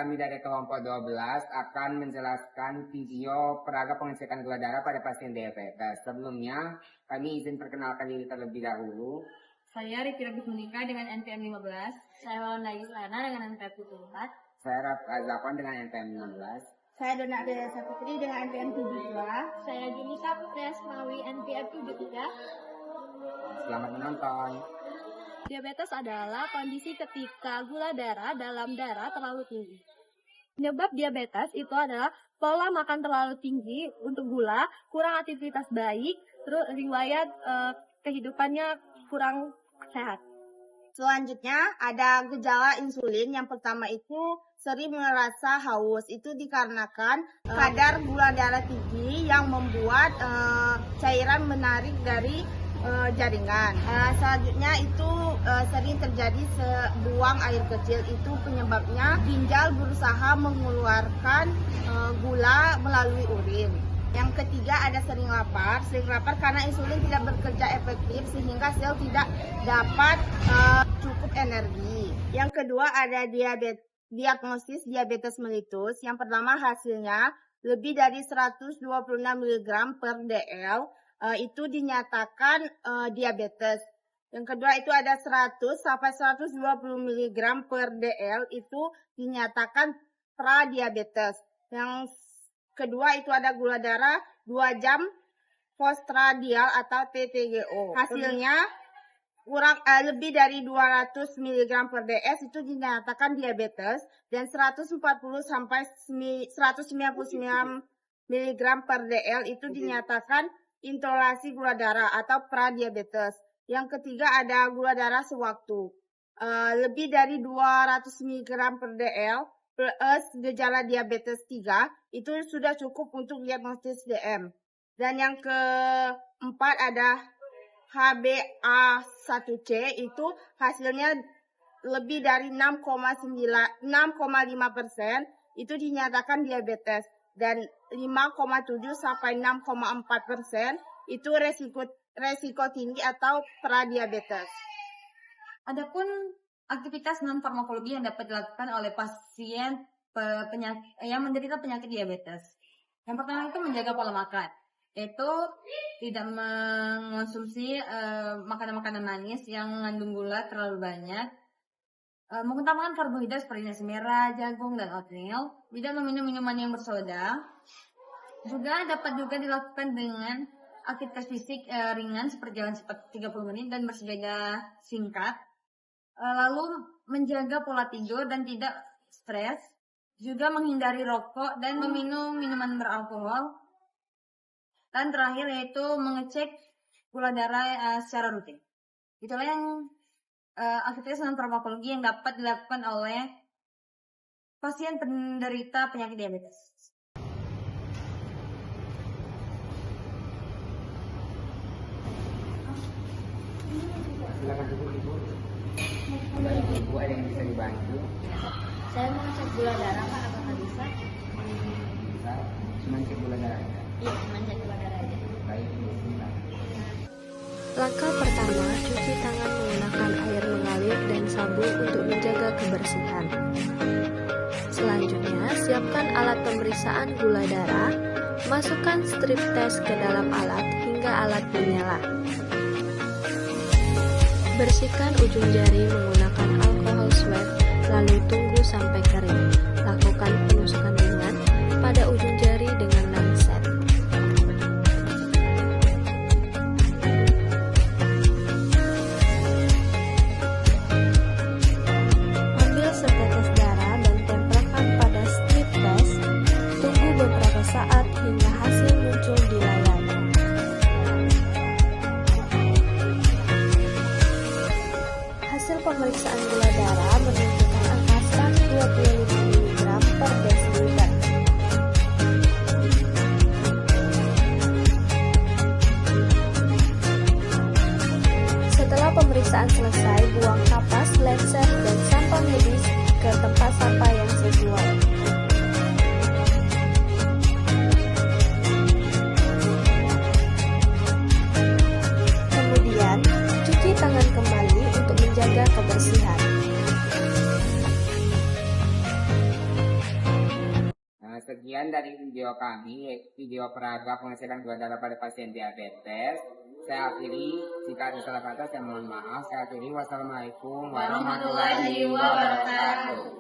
kami dari kelompok 12 akan menjelaskan video peraga pengecekan gula darah pada pasien diabetes. Sebelumnya, kami izin perkenalkan diri terlebih dahulu. Saya Riki Rabih menikah dengan NPM 15. Saya Walanda Islana dengan NPM 74. Saya Razafan dengan NPM 16. Saya Dona Dea Saputri dengan NPM 72. Saya Junita Putri Asmawi, NPM 73. Selamat menonton. Diabetes adalah kondisi ketika gula darah dalam darah terlalu tinggi. Penyebab diabetes itu adalah pola makan terlalu tinggi untuk gula, kurang aktivitas baik, terus riwayat kehidupannya kurang sehat. Selanjutnya ada gejala insulin. Yang pertama itu sering merasa haus. Itu dikarenakan kadar gula darah tinggi yang membuat cairan menarik dari jaringan. Selanjutnya itu sering terjadi buang air kecil. Itu penyebabnya ginjal berusaha mengeluarkan gula melalui urin. Yang ketiga ada sering lapar. Sering lapar karena insulin tidak bekerja efektif sehingga sel tidak dapat cukup energi. Yang kedua ada diagnosis diabetes mellitus. Yang pertama hasilnya lebih dari 126 mg per dl itu dinyatakan diabetes. Yang kedua itu ada 100 sampai 120 mg per dl itu dinyatakan pradiabetes. Yang kedua itu ada gula darah 2 jam postradial atau TTGO. Hasilnya lebih dari 200 mg per ds itu dinyatakan diabetes, dan 140 sampai 199 mg per dl itu dinyatakan intoleransi gula darah atau pradiabetes. Yang ketiga ada gula darah sewaktu. Lebih dari 200 mg per dl plus gejala diabetes 3 itu sudah cukup untuk diagnosis DM. Dan yang keempat ada HbA1c, itu hasilnya lebih dari 6,5% itu dinyatakan diabetes, dan 5,7 sampai 6,4% itu resiko tinggi atau pradiabetes. Adapun aktivitas non farmakologi yang dapat dilakukan oleh pasien yang menderita penyakit diabetes. Yang pertama itu menjaga pola makan, yaitu tidak mengonsumsi makanan-makanan manis yang mengandung gula terlalu banyak, mengutamakan karbohidrat seperti nasi merah, jagung, dan oatmeal, tidak meminum minuman yang bersoda. Juga dapat dilakukan dengan aktivitas fisik ringan seperti jalan cepat 30 menit dan bersepeda singkat. Lalu menjaga pola tidur dan tidak stres, juga menghindari rokok dan meminum minuman beralkohol. Dan terakhir yaitu mengecek gula darah secara rutin. Itulah yang aktivitas non farmakologi yang dapat dilakukan oleh pasien penderita penyakit diabetes. Silakan duduk Ibu. Ibu ada yang bisa dibantu? Saya mau cek gula darah, Pak, apakah bisa? Bisa. Cuma cek gula darah aja. Iya, cuma cek gula darah aja. Baik, Ibu. Silakan. Langkah pertama, cuci tangan menggunakan air mengalir dan sabun untuk menjaga kebersihan. Selanjutnya, siapkan alat pemeriksaan gula darah, masukkan strip test ke dalam alat hingga alat menyala. Bersihkan ujung jari menggunakan alkohol swab, lalu tunggu sampai kering. Lakukan penusukan ringan pada ujung jari dengan lancet. Ambil setetes darah dan tempelkan pada strip test. Tunggu beberapa saat hingga hasil muncul di layar. Hasil pemeriksaan gula darah menunjukkan angka 125 mg per desiliter. Setelah pemeriksaan selesai, buang kapas, lenser, dan sampah medis ke tempat sampah yang sesuai. Kemudian, cuci tangan kembali untuk menjaga kebersihan. Sekian dari video kami, video peraga pengecekan gula darah pada pasien diabetes. Saya akhiri, jika ada salah kata saya mohon maaf. Saya akhiri, wassalamualaikum warahmatullahi wabarakatuh.